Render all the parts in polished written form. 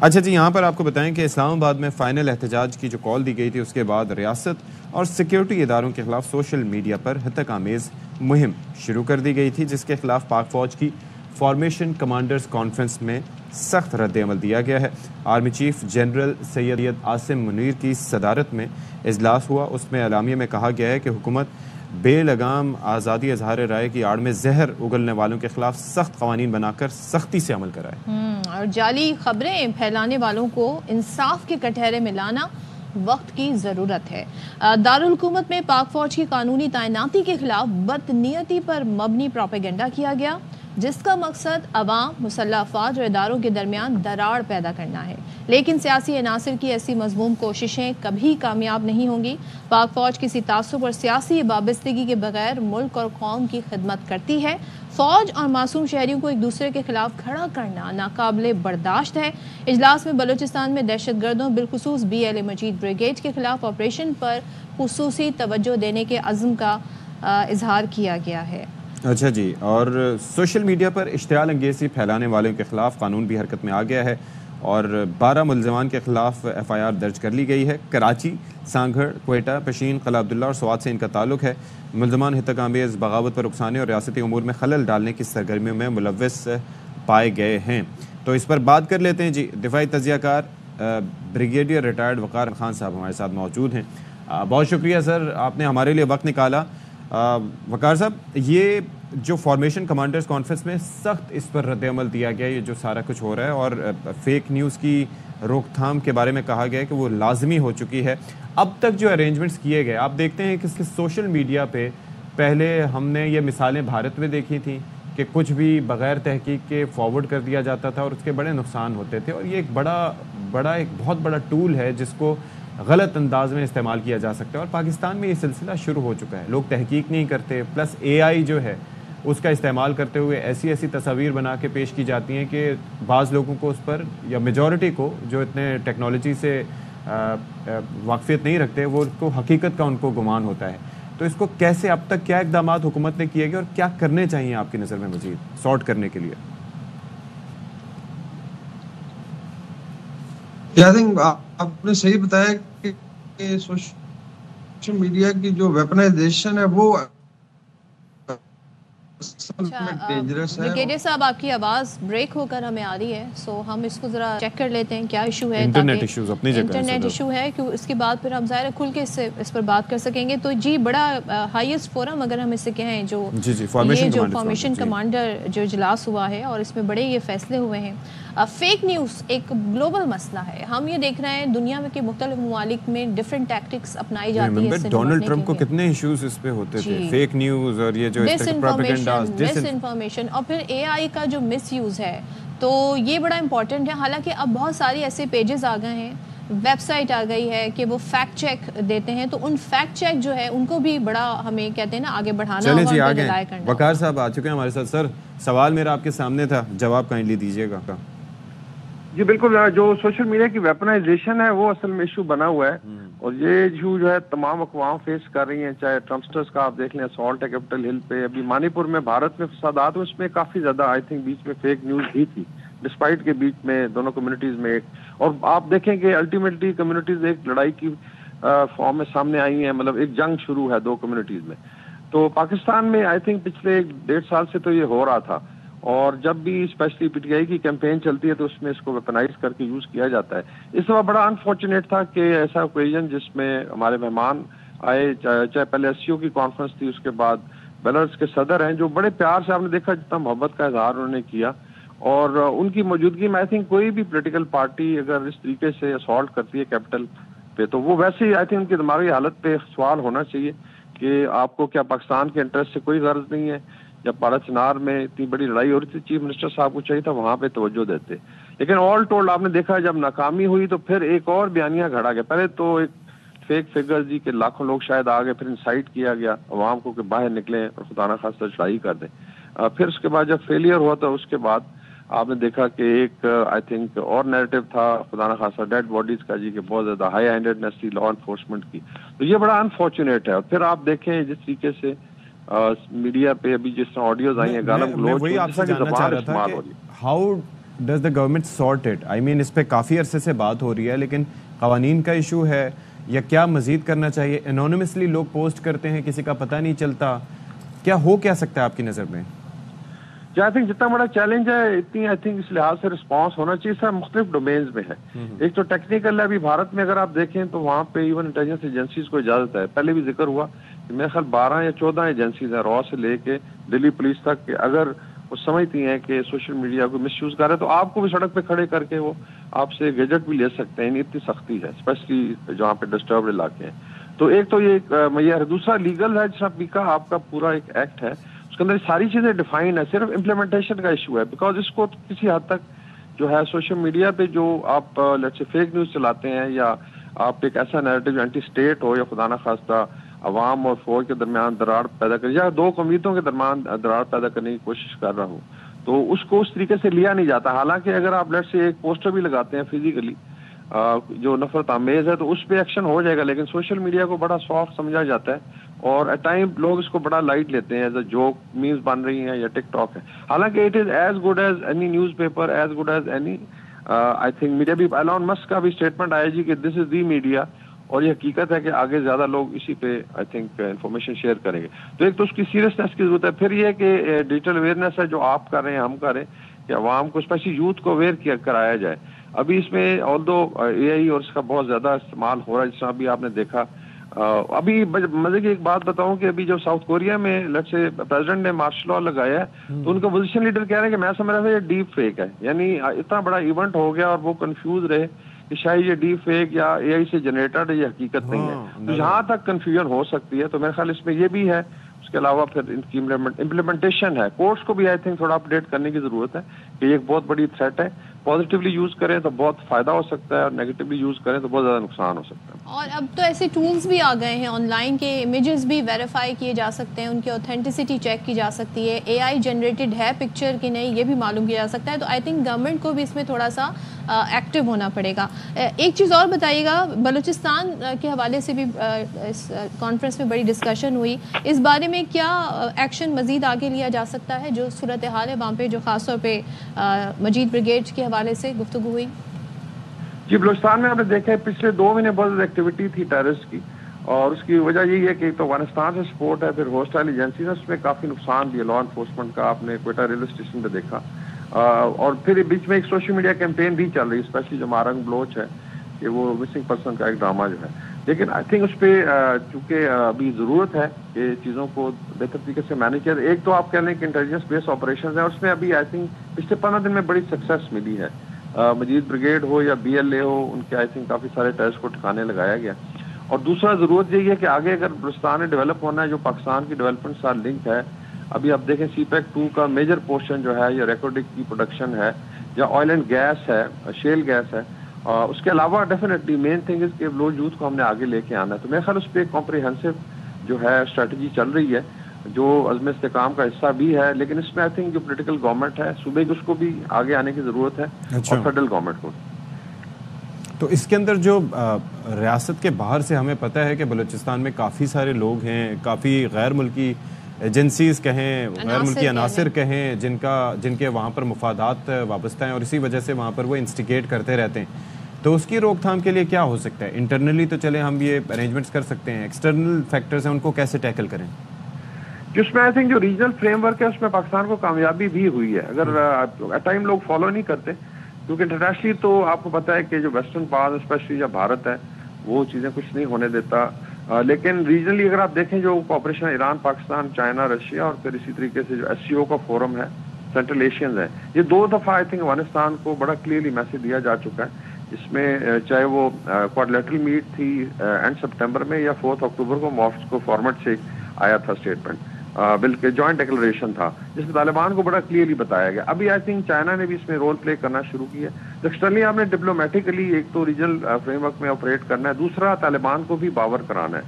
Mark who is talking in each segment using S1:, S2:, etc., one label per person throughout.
S1: اچھا جی، یہاں پر آپ کو بتائیں کہ اسلام آباد میں فائنل احتجاج کی جو کال دی گئی تھی اس کے بعد ریاست اور سیکیورٹی اداروں کے خلاف سوشل میڈیا پر ہتک آمیز مہم شروع کر دی گئی تھی، جس کے خلاف پاک فوج کی فارمیشن کمانڈرز کانفرنس میں سخت رد عمل دیا گیا ہے۔ Army chief general Syed Asim Munir کی صدارت میں اجلاس ہوا۔ اس میں اعلامیے میں کہا گیا ہے کہ حکومت بے لگام آزادی اظہار رائے کی آڑ میں زہر اگلنے والوں کے خلاف سخت قوانین بنا کر سختی سے عمل کرائے
S2: اور جعلی خبریں پھیلانے والوں کو انصاف کے کٹہرے میں لانا وقت کی ضرورت ہے۔ دارالحکومت میں پاک فوج کی قانونی تعیناتی کے خلاف بدنیتی پر مبنی پروپیگنڈا کیا گیا، جس کا مقصد عوام، مسلح افواج اور اداروں کے درمیان دراڑ پیدا کرنا ہے، لیکن سیاسی عناصر کی ایسی مذموم کوششیں کبھی کامیاب نہیں ہوں گی۔ پاک فوج کسی تعصب اور سیاسی وابستگی کے بغیر ملک اور قوم کی خدمت کرتی ہے۔ فوج اور معصوم شہریوں کو ایک دوسرے کے خلاف کھڑا کرنا ناقابل برداشت ہے۔ اجلاس میں بلوچستان میں دہشت گردوں بالخصوص BLA مجید بریگیڈ کے خلاف آپریشن پر خصوصی توجہ دینے کے عزم کا اظہار کیا گیا ہے۔
S1: اچھا جی، اور سوشل میڈیا پر اشتعال انگیزی پھیلانے والوں کے خلاف قانون بھی حرکت میں آ گیا ہے اور 12 ملزمان کے خلاف FIR درج کر لی گئی ہے۔ کراچی، سانگھڑ، کوئٹہ، پشین، قلعہ عبداللہ اور سوات سے ان کا تعلق ہے۔ ملزمان ہتک آمیز بغاوت پر اکسانے اور ریاستی امور میں خلل ڈالنے کی سرگرمیوں میں ملوث پائے گئے ہیں۔ تو اس پر بات کر لیتے ہیں جی، دفاعی تجزیہ کار بریگیڈیئر ریٹائرڈ وقار خان صاحب ہمارے ساتھ موجود ہیں۔ بہت شکریہ سر، آپ نے ہمارے لیے وقت نکالا۔ وقار صاحب، یہ جو فارمیشن کمانڈرز کانفرنس میں سخت اس پر رد عمل دیا گیا، یہ جو سارا کچھ ہو رہا ہے، اور فیک نیوز کی روک تھام کے بارے میں کہا گیا ہے کہ وہ لازمی ہو چکی ہے۔ اب تک جو ارینجمنٹس کیے گئے، آپ دیکھتے ہیں کہ سوشل میڈیا پہ پہلے ہم نے یہ مثالیں بھارت میں دیکھی تھیں کہ کچھ بھی بغیر تحقیق کے فارورڈ کر دیا جاتا تھا اور اس کے بڑے نقصان ہوتے تھے، اور یہ ایک بہت بڑا ٹول ہے جس کو غلط انداز میں استعمال کیا جا سکتا ہے، اور پاکستان میں یہ سلسلہ شروع ہو چکا ہے۔ لوگ تحقیق نہیں کرتے، پلس AI جو ہے اس کا استعمال کرتے ہوئے ایسی تصاویر بنا کے پیش کی جاتی ہیں کہ بعض لوگوں کو اس پر، یا میجورٹی کو جو اتنے ٹیکنالوجی سے واقفیت نہیں رکھتے، وہ کو حقیقت کا ان کو گمان ہوتا ہے۔ تو اس کو کیسے، اب تک کیا اقدامات حکومت نے کیے گئے اور کیا کرنے چاہیے آپ کی نظر میں مزید سارٹ کرنے کے لیے؟
S3: آپ نے صحیح بتایا کہ سوشل میڈیا کی جو ویپنائزیشن ہے وہ
S2: بریگیڈیئر صاحب، آپ کی آواز بریک ہو کر ہمیں آ رہی ہے، سو ہم اس کو ذرا چیک کر لیتے ہیں کیا ایشو ہے۔
S1: انٹرنیٹ ایشوز اپنی جگہ،
S2: انٹرنیٹ ایشو ہے کہ اس کے بعد پھر ہم ظاہر ہے کھل کے اس پر بات کر سکیں گے۔ تو جی، بڑا ہائیسٹ فورم اگر ہم اسے کہیں، جو فارمیشن کمانڈر جو اجلاس ہوا ہے، اور اس میں بڑے یہ فیصلے ہوئے ہیں۔ فیک نیوز ایک گلوبل مسئلہ ہے، ہم یہ دیکھ رہے ہیں دنیا کے مختلف ممالک میں ڈفرینٹ ٹیکٹکس اپنائی جاتی ہے۔
S1: ڈونلڈ ٹرمپ کو کتنے ایشوز اس پہ ہوتے تھے، فیک نیوز اور یہ جو
S2: مس انفارمیشن، اور پھر AI کا جو مس یوز ہے، تو یہ بڑا امپورٹنٹ ہے۔ حالانکہ اب بہت سارے ایسے پیجز آ گئے ہیں، ویب سائٹ آ گئی ہے کہ وہ فیکٹ چیک دیتے ہیں، تو ان فیکٹ چیک جو ہے ان کو بھی بڑا ہمیں کہتے ہیں نا آگے بڑھانا ہوگا،
S1: چلیں جی آگے۔ وقار صاحب آ چکے ہیں ہمارے ساتھ۔ سر، سوال میرا آپ کے سامنے تھا، جواب کائنڈلی دیجیے گا۔
S4: جی بالکل، جو سوشل میڈیا کی ویپنائزیشن ہے وہ اصل میں ایشو بنا ہوا ہے، اور یہ ایشو جو ہے تمام اقوام فیس کر رہی ہیں، چاہے ٹرمپسٹرز کا آپ دیکھ لیں، اسالٹ ہے کیپٹل ہل پہ، ابھی منی پور میں بھارت میں فسادات، اس میں کافی زیادہ آئی تھنک بیچ میں فیک نیوز بھی تھی، ڈسپائٹ کے بیچ میں دونوں کمیونٹیز میں ایک، اور آپ دیکھیں کہ الٹیمیٹلی کمیونٹیز ایک لڑائی کی فارم میں سامنے آئی ہیں، مطلب ایک جنگ شروع ہے دو کمیونٹیز میں۔ تو پاکستان میں آئی تھنک پچھلے 1.5 سال سے تو یہ ہو رہا تھا، اور جب بھی اسپیشلی PTI کی کیمپین چلتی ہے تو اس میں اس کو ویپنائز کر کے یوز کیا جاتا ہے۔ اس دفعہ بڑا انفارچونیٹ تھا کہ ایسا اوکیزن جس میں ہمارے مہمان آئے، چاہے پہلے SCO کی کانفرنس تھی، اس کے بعد بیلاروس کے صدر ہیں، جو بڑے پیار سے آپ نے دیکھا جتنا محبت کا اظہار انہوں نے کیا، اور ان کی موجودگی میں آئی تھنک کوئی بھی پولیٹیکل پارٹی اگر اس طریقے سے اسالٹ کرتی ہے کیپٹل پہ، تو وہ ویسے ہی آئی تھنک ان کی دماغی حالت پہ سوال ہونا چاہیے کہ آپ کو کیا پاکستان کے انٹرسٹ سے کوئی غرض نہیں ہے؟ جب پارا چنار میں اتنی بڑی لڑائی ہو رہی تھی، چیف منسٹر صاحب کو چاہیے تھا وہاں پہ توجہ دیتے، لیکن آل ٹولڈ آپ نے دیکھا جب ناکامی ہوئی تو پھر ایک اور بیانیہ گھڑا گیا۔ پہلے تو ایک فیک فگر جی کہ لاکھوں لوگ شاید آ گئے، پھر انسائٹ کیا گیا عوام کو کہ باہر نکلیں اور خدا نہ خواستہ چڑھائی کر دیں۔ پھر اس کے بعد جب فیلئر ہوا تو اس کے بعد آپ نے دیکھا کہ ایک آئی تھنک اور نیریٹو تھا خدا نہ خواستہ ڈیڈ باڈیز کا جی، کہ بہت زیادہ ہائی ہینڈیڈنیس تھی لا انفورسمنٹ کی، تو یہ بڑا انفارچونیٹ ہے۔ اور پھر آپ دیکھیں جس طریقے سے میڈیا پہ ابھی جس طرح آڈیوز آئی ہیں گالم گلوچ،
S1: وہی آپ سے جاننا چاہ رہا تھا کہ how does the government sort it? I mean اس پہ کافی عرصے سے بات ہو رہی ہے لیکن قوانین کا ایشو ہے یا کیا مزید کرنا چاہیے؟ انونیمسلی لوگ پوسٹ کرتے ہیں, کسی کا پتہ نہیں چلتا, کیا ہو کیا سکتا ہے آپ کی نظر میں؟
S4: جی آئی تھنک جتنا بڑا چیلنج ہے اتنی آئی تھنک اس لحاظ سے رسپانس ہونا چاہیے. سر مختلف ڈومینز میں ہے. ایک تو ٹیکنیکل ہے. ابھی بھارت میں اگر آپ دیکھیں تو وہاں پہ ایون انٹیلیجنس ایجنسیز کو اجازت ہے. پہلے بھی ذکر ہوا کہ میرے خیال 12 یا 14 ایجنسیز ہیں را سے لے کے دلی پولیس تک, کہ اگر وہ سمجھتی ہیں کہ سوشل میڈیا کو مس یوز کر رہے ہیں تو آپ کو بھی سڑک پہ کھڑے کر کے وہ آپ سے گیجٹ بھی لے سکتے ہیں. اتنی سختی ہے اسپیشلی جہاں پہ ڈسٹربڈ علاقے ہیں. تو ایک تو یہ معیار. دوسرا لیگل ہے, جس آپ کا آپ کا پورا ایک ایکٹ ہے, اس کے اندر ساری چیزیں ڈیفائن ہے. صرف امپلیمنٹیشن کا ایشو ہے, بیکاز اس کو کسی حد تک جو ہے سوشل میڈیا پہ جو آپ فیک نیوز چلاتے ہیں یا آپ ایک ایسا نیریٹو جو اینٹی اسٹیٹ ہو یا خدا نہ خواستہ عوام اور فوج کے درمیان دراڑ پیدا کرے یا دو قومیتوں کے درمیان دراڑ پیدا کرنے کی کوشش کر رہا ہوں, تو اس کو اس طریقے سے لیا نہیں جاتا. حالانکہ اگر آپ لیٹ سے ایک پوسٹر بھی لگاتے ہیں فزیکلی جو نفرت آمیز ہے تو اس پہ ایکشن ہو جائے گا, لیکن سوشل میڈیا کو بڑا سافٹ سمجھا جاتا ہے اور ایٹ ٹائم لوگ اس کو بڑا لائٹ لیتے ہیں, ایز اے جوک میمز بن رہی ہیں یا ٹک ٹاک ہے. حالانکہ it is as good as any news paper, as good as any I think media. بھی ایلون مسک کا بھی اسٹیٹمنٹ آیا جی کہ دس از دی میڈیا, اور یہ حقیقت ہے کہ آگے زیادہ لوگ اسی پہ آئی تھنک انفارمیشن شیئر کریں گے. تو ایک تو اس کی سیریسنس کی ضرورت ہے. پھر یہ کہ ڈیجیٹل اویئرنیس ہے جو آپ کر رہے ہیں, ہم کریں کہ عوام کو اسپیشلی یوتھ کو اویئر کرایا جائے. ابھی اس میں آلدو اے آئی اور اس کا بہت زیادہ استعمال ہو رہا ہے, جس طرح ابھی آپ نے دیکھا. ابھی مزے کی ایک بات بتاؤں کہ ابھی جو ساؤتھ کوریا میں لیٹ سے پریزیڈنٹ نے مارشل لا لگایا ہے تو ان کا پوزیشن لیڈر کہہ رہے ہیں کہ میں سمجھ رہا تھا یہ ڈیپ فیک ہے. یعنی اتنا بڑا ایونٹ ہو گیا اور وہ کنفیوز رہے کہ شاید یہ ڈیپ فیک یا اے آئی سے جنریٹڈ ہے, یہ حقیقت نہیں ہے. تو جہاں تک کنفیوژن ہو سکتی ہے تو میرے خیال اس میں یہ بھی ہے. اس کے علاوہ پھر ان کی امپلیمنٹیشن ہے. کورٹس کو بھی آئی تھنک تھوڑا اپڈیٹ کرنے کی ضرورت ہے کہ یہ ایک بہت بڑی تھریٹ ہے. پازیٹیولی یوز کریں تو بہت فائدہ ہو سکتا ہے اور نیگیٹیولی یوز کریں تو بہت زیادہ نقصان ہو سکتا ہے.
S2: اور اب تو ایسے ٹولز بھی آ گئے ہیں آن لائن کے امیجز بھی ویریفائی کیے جا سکتے ہیں, ان کی اوتھینٹسٹی چیک کی جا سکتی ہے, اے آئی جنریٹڈ ہے پکچر کہ نہیں یہ بھی معلوم کیا جا سکتا ہے. تو آئی تھنک گورنمنٹ کو بھی اس میں تھوڑا سا ایکٹیو ہونا پڑے گا. ایک چیز اور بتائیے گا, بلوچستان کے حوالے سے بھی اس کانفرنس میں بڑی ڈسکشن ہوئی, اس بارے میں کیا ایکشن مزید آگے لیا جا سکتا ہے؟ جو صورتحال ہے وہاں پہ جو خاص طور پہ مجید بریگیڈ کے حوالے سے گفتگو ہوئی.
S4: جی بلوچستان میں آپ نے دیکھا ہے پچھلے 2 مہینے بہت زیادہ ایکٹیویٹی تھی ٹیررسٹ کی, اور اس کی وجہ یہی ہے کہ تو افغانستان سے سپورٹ ہے, پھر ہوسٹائل ایجنسی نے اس میں کافی نقصان دیا. لا انفورسمنٹ کا آپ نے کوئٹہ ریلوے اسٹیشن پہ دیکھا, اور پھر بیچ میں ایک سوشل میڈیا کیمپین بھی چل رہی ہے, اسپیشلی جو مارنگ بلوچ ہے کہ وہ مسنگ پرسن کا ایک ڈرامہ جو ہے. لیکن آئی تھنک اس پہ چونکہ ابھی ضرورت ہے کہ چیزوں کو بہتر طریقے سے مینیج کریں. ایک تو آپ کہہ لیں کہ انٹیلیجنس بیس آپریشن ہے, اور اس میں ابھی آئی تھنک پچھلے 15 دن میں بڑی سکسیس ملی ہے. مجید بریگیڈ ہو یا بی ایل اے ہو, ان کے آئی تھنک کافی سارے ٹیسٹ کو ٹھکانے لگایا گیا. اور دوسرا ضرورت یہی ہے کہ آگے اگر بلوچستان نے ڈیولپ ہونا ہے, جو پاکستان کی ڈیولپمنٹ سے لنک ہے, ابھی آپ دیکھیں سی پیک 2 کا میجر پورشن جو ہے یا ریکارڈنگ کی پروڈکشن ہے یا آئل اینڈ گیس ہے, شیل گیس ہے. اس کے علاوہ ڈیفینیٹلی مین تھنگ از کہ لو یوتھ کو ہم نے آگے لے کے آنا ہے. تو میرے خیال اس پہ ایک کمپریہنسو جو ہے اسٹریٹجی چل رہی ہے جو عزم استحکام کا حصہ بھی ہے, لیکن اس میں آئی تھنک جو پولیٹیکل گورنمنٹ ہے صوبے کی اس کو بھی آگے آنے کی ضرورت ہے, اور فیڈرل گورنمنٹ کو.
S1: تو اس کے اندر جو ریاست کے باہر سے ہمیں پتہ ہے کہ بلوچستان میں کافی سارے لوگ ہیں, کافی غیر ملکی ایجنسیز کہیں, غیر ملکی عناصر کہیں, جن کے وہاں پر مفادات وابستہ ہیں اور اسی وجہ سے وہاں پر وہ انسٹیگیٹ کرتے رہتے ہیں. تو اس کی روک تھام کے لیے کیا ہو سکتا ہے؟ انٹرنلی تو چلے ہم یہ ارینجمنٹس کر سکتے ہیں, ایکسٹرنل فیکٹرز ہیں ان کو کیسے ٹیکل کریں؟
S4: جس میں آئی تھنک جو ریجنل فریم ورک ہے اس میں پاکستان کو کامیابی بھی ہوئی ہے. اگر ایٹ ٹائم لوگ فالو نہیں کرتے, کیونکہ انٹرنیشنلی تو آپ کو پتہ ہے کہ جو ویسٹرن پاور اسپیشلی یا بھارت ہے وہ چیزیں کچھ نہیں ہونے دیتا. لیکن ریجنلی اگر آپ دیکھیں جو cooperation Iran, Pakistan, China, Russia, اور پھر اسی طریقے سے جو ایس سی او کا فورم ہے, سینٹرل ایشینز ہے, یہ 2 دفعہ آئی تھنک افغانستان کو بڑا کلیئرلی میسج دیا جا چکا ہے. اس میں چاہے وہ کوارٹرلیٹرل میٹ تھی اینڈ سپٹمبر میں یا 4 اکتوبر کو مافس کو فارمیٹ سے آیا تھا اسٹیٹمنٹ, بلکہ جوائنٹ ڈیکلریشن تھا جس میں طالبان کو بڑا کلیئرلی بتایا گیا. ابھی آئی تھنک چائنا نے بھی اس میں رول پلے کرنا شروع کیا. ایکسٹرنلی آپ نے ڈپلومیٹیکلی ایک تو ریجنل فریم ورک میں آپریٹ کرنا ہے, دوسرا طالبان کو بھی باور کرانا ہے.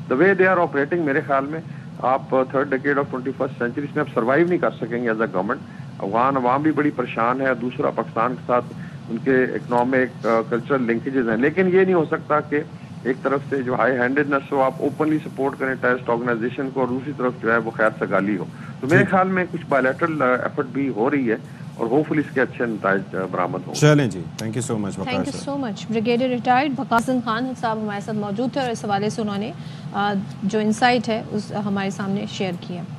S4: دا وے دے آر آپریٹنگ میرے خیال میں آپ 3rd decade of 21st century اس میں آپ سروائیو نہیں کر سکیں گے ایز اے گورنمنٹ. افغان عوام بھی بڑی پریشان ہے, دوسرا پاکستان کے ساتھ ان کے اکنامک کلچرل لنکیجز ہیں, لیکن یہ نہیں ہو سکتا کہ ایک طرف سے جو ہائی ہینڈیڈنس ہو آپ اوپنلی سپورٹ کریں ٹیررسٹ آرگنائزیشن کو, اور دوسری طرف جو ہے وہ خیر سگالی ہو. تو میرے خیال میں کچھ بائیلیٹرل ایفرٹ بھی ہو رہی ہے, اور ہوپفلی اس کے اچھے نتائج برآمد ہوں.
S1: چلیں جی، thank you so much.
S2: Thank you so much. Brigadier retired Waqar Hasan Khan Sahab ہمارے ساتھ موجود تھے اور اس حوالے سے انہوں نے جو انسائٹ ہے اس ہمارے سامنے شیئر کیا.